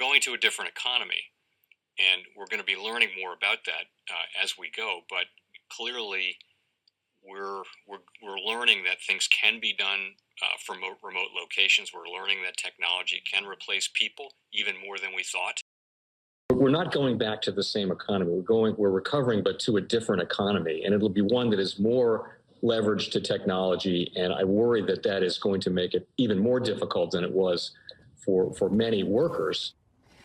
going to a different economy, and we're going to be learning more about that as we go. But clearly, we're learning that things can be done from remote locations. We're learning that technology can replace people even more than we thought. We're not going back to the same economy. We're recovering, but to a different economy, and it'll be one that is more leveraged to technology. And I worry that that is going to make it even more difficult than it was for many workers.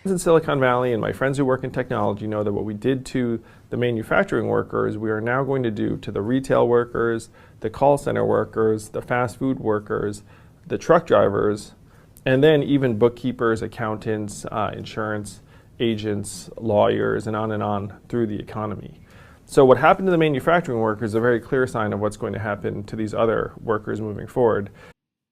In Silicon Valley, and my friends who work in technology know that what we did to the manufacturing workers, we are now going to do to the retail workers, the call center workers, the fast food workers, the truck drivers, and then even bookkeepers, accountants, insurance agents, lawyers, and on through the economy. So what happened to the manufacturing workers is a very clear sign of what's going to happen to these other workers moving forward.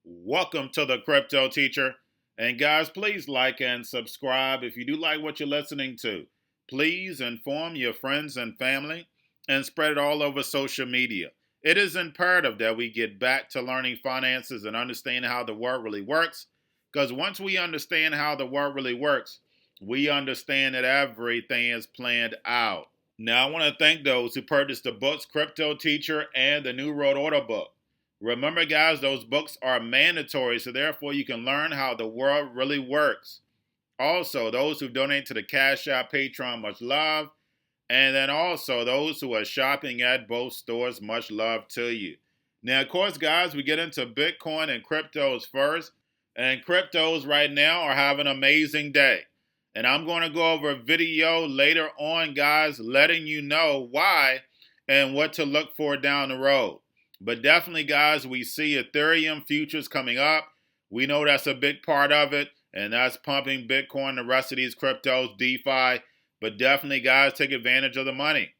Welcome to the Crypto Teacher. And guys, please like and subscribe if you do like what you're listening to. Please inform your friends and family and spread it all over social media. It is imperative that we get back to learning finances and understanding how the world really works, because once we understand how the world really works, we understand that everything is planned out. Now, I want to thank those who purchased the books Cryptoteacher and the New World Order book. Remember, guys, those books are mandatory, so therefore you can learn how the world really works. Also, those who donate to the Cash App, Patreon, much love. And then also those who are shopping at both stores, much love to you. Now, of course, guys, we get into Bitcoin and cryptos first. And cryptos right now are having an amazing day. And I'm going to go over a video later on, guys, letting you know why and what to look for down the road. But definitely, guys, we see Ethereum futures coming up. We know that's a big part of it, and that's pumping Bitcoin, the rest of these cryptos, DeFi. But definitely, guys, take advantage of the money.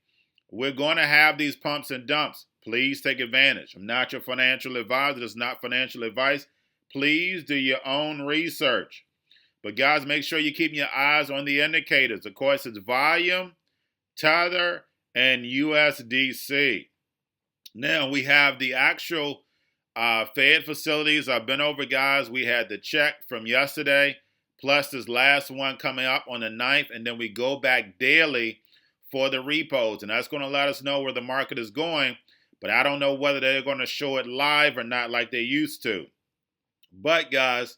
We're going to have these pumps and dumps. Please take advantage. I'm not your financial advisor. It's not financial advice. Please do your own research. But guys, make sure you're keeping your eyes on the indicators. Of course, it's volume, Tether, and USDC. Now, we have the actual Fed facilities. I've been over, guys. We had the check from yesterday, plus this last one coming up on the 9th, and then we go back daily for the repos. And that's going to let us know where the market is going, but I don't know whether they're going to show it live or not like they used to. But, guys,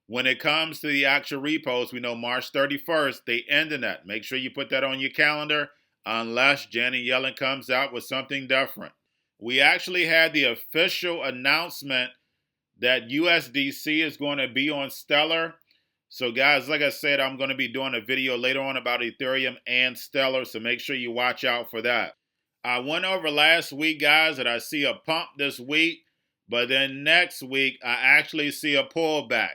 when it comes to the actual repos, we know March 31st, they ended that. Make sure you put that on your calendar unless Janet Yellen comes out with something different. We actually had the official announcement that USDC is going to be on Stellar. So, guys, like I said, I'm going to be doing a video later on about Ethereum and Stellar, so make sure you watch out for that. I went over last week, guys, that I see a pump this week, but then next week, I actually see a pullback.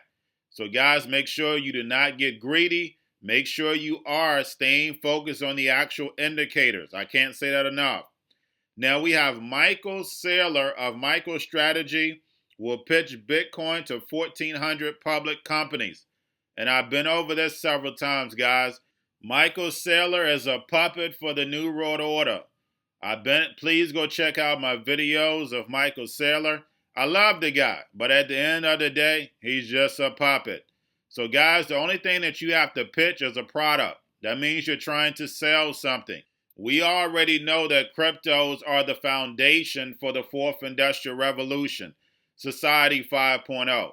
So, guys, make sure you do not get greedy. Make sure you are staying focused on the actual indicators. I can't say that enough. Now, we have Michael Saylor of Microstrategy will pitch Bitcoin to 1,400 public companies. And I've been over this several times, guys. Michael Saylor is a puppet for the New World Order. Please go check out my videos of Michael Saylor. I love the guy, but at the end of the day, he's just a puppet. So, guys, the only thing that you have to pitch is a product. That means you're trying to sell something. We already know that cryptos are the foundation for the fourth industrial revolution, Society 5.0.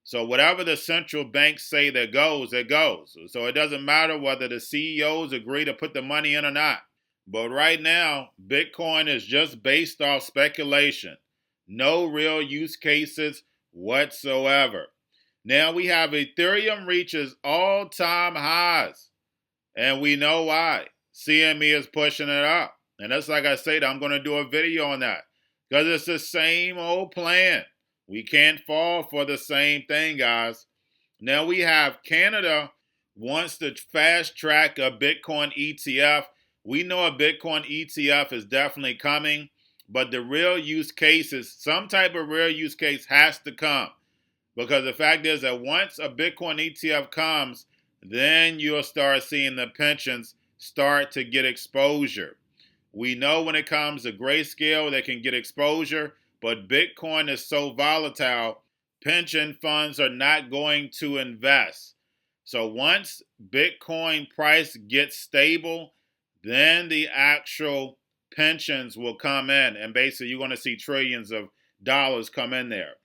So whatever the central banks say that goes, it goes. So it doesn't matter whether the CEOs agree to put the money in or not. But right now, Bitcoin is just based off speculation. No real use cases whatsoever. Now we have Ethereum reaches all-time highs. And we know why. CME is pushing it up. And that's like I said, I'm going to do a video on that. Because it's the same old plan. We can't fall for the same thing, guys. Now we have Canada wants to fast track a Bitcoin ETF. We know a Bitcoin ETF is definitely coming. But the real use case is some type of real use case has to come. Because the fact is that once a Bitcoin ETF comes, then you'll start seeing the pensions start to get exposure. We know when it comes to grayscale, they can get exposure, but Bitcoin is so volatile, pension funds are not going to invest. So once Bitcoin price gets stable, then the actual pensions will come in, and basically you're going to see trillions of dollars come in there.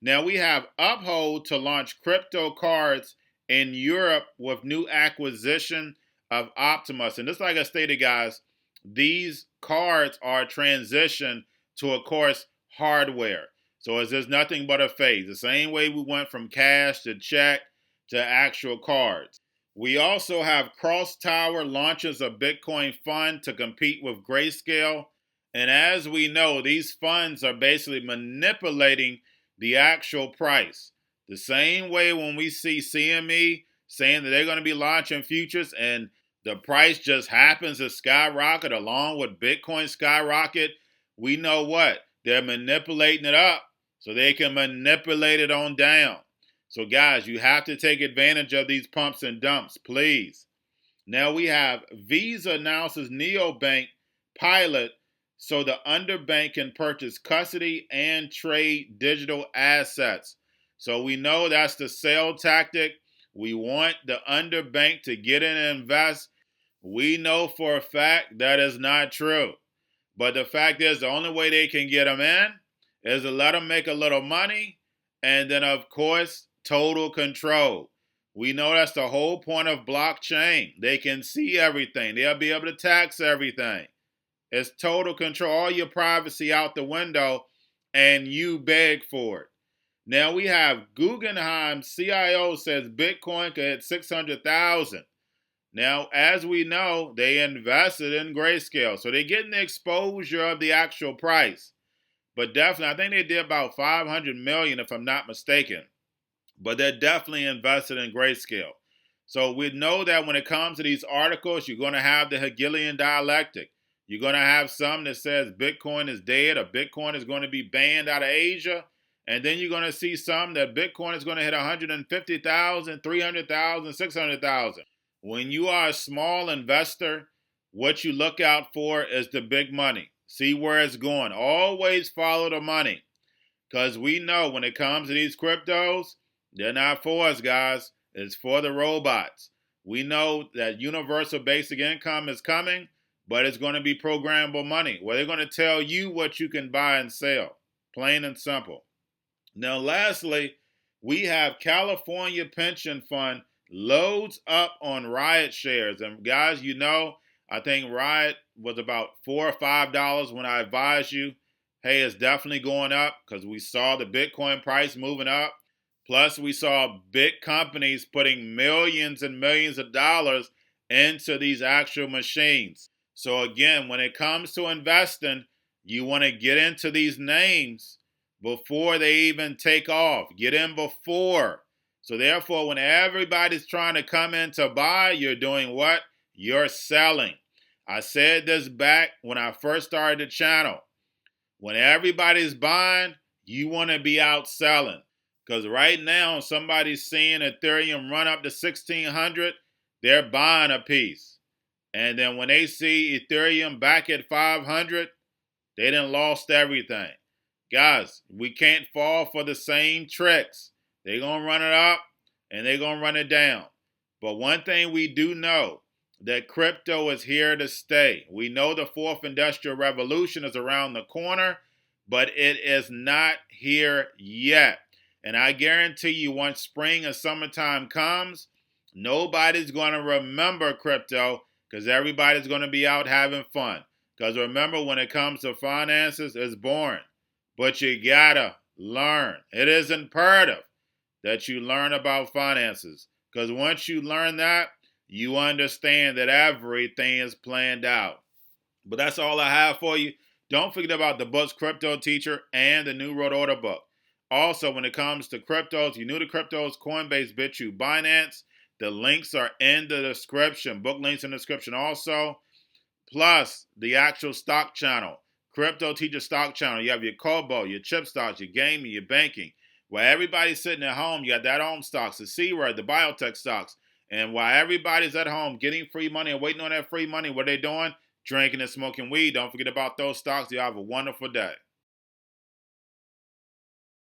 Now we have Uphold to launch crypto cards in Europe with new acquisition of Optimus. And just like I stated, guys, these cards are a transition to, of course, hardware. So it's just nothing but a phase. The same way we went from cash to check to actual cards. We also have Cross Tower launches a Bitcoin fund to compete with Grayscale. And as we know, these funds are basically manipulating the actual price. The same way when we see CME saying that they're going to be launching futures and the price just happens to skyrocket along with Bitcoin skyrocket, we know what? They're manipulating it up so they can manipulate it on down. So guys, you have to take advantage of these pumps and dumps, please. Now we have Visa announces neobank pilot so the underbank can purchase custody and trade digital assets. So we know that's the sale tactic. We want the underbank to get in and invest. We know for a fact that is not true. But the fact is, the only way they can get them in is to let them make a little money, and then, of course, total control. We know that's the whole point of blockchain. They can see everything. They'll be able to tax everything. It's total control, all your privacy out the window, and you beg for it. Now we have Guggenheim CIO says Bitcoin could hit 600,000. Now, as we know, they invested in Grayscale, so they're getting the exposure of the actual price. But definitely, I think they did about 500 million, if I'm not mistaken. But they're definitely invested in Grayscale. So we know that when it comes to these articles, you're going to have the Hegelian dialectic. You're going to have some that says Bitcoin is dead or Bitcoin is going to be banned out of Asia. And then you're going to see some that Bitcoin is going to hit 150,000, 300,000, 600,000. When you are a small investor, what you look out for is the big money. See where it's going. Always follow the money. Because we know when it comes to these cryptos, they're not for us, guys. It's for the robots. We know that universal basic income is coming, but it's going to be programmable money, where they're going to tell you what you can buy and sell. Plain and simple. Now, lastly, we have California Pension Fund loads up on Riot shares. And guys, you know, I think Riot was about $4 or $5 when I advised you, hey, it's definitely going up because we saw the Bitcoin price moving up. Plus, we saw big companies putting millions and millions of dollars into these actual machines. So again, when it comes to investing, you want to get into these names before they even take off. Get in before. So therefore, when everybody's trying to come in to buy, you're doing what? You're selling. I said this back when I first started the channel. When everybody's buying, you want to be out selling. Because right now, somebody's seeing Ethereum run up to 1,600, they're buying a piece. And then when they see Ethereum back at 500, they done lost everything. Guys, we can't fall for the same tricks. They're going to run it up and they're going to run it down. But one thing we do know, that crypto is here to stay. We know the fourth industrial revolution is around the corner, but it is not here yet. And I guarantee you, once spring and summertime comes, nobody's going to remember crypto because everybody's going to be out having fun. Because remember, when it comes to finances, it's boring. But you gotta learn. It is imperative that you learn about finances. Because once you learn that, you understand that everything is planned out. But that's all I have for you. Don't forget about the books Cryptoteacher and the New World Order book. Also, when it comes to cryptos, you're new to cryptos, Coinbase, Bitrue, Binance, the links are in the description. Book links in the description also. Plus, the actual stock channel, Cryptoteacher stock channel. You have your Kobo, your chip stocks, your gaming, your banking. While everybody's sitting at home, you got that home stocks, the C-word, the biotech stocks. And while everybody's at home getting free money and waiting on that free money, what are they doing? Drinking and smoking weed. Don't forget about those stocks. You have a wonderful day.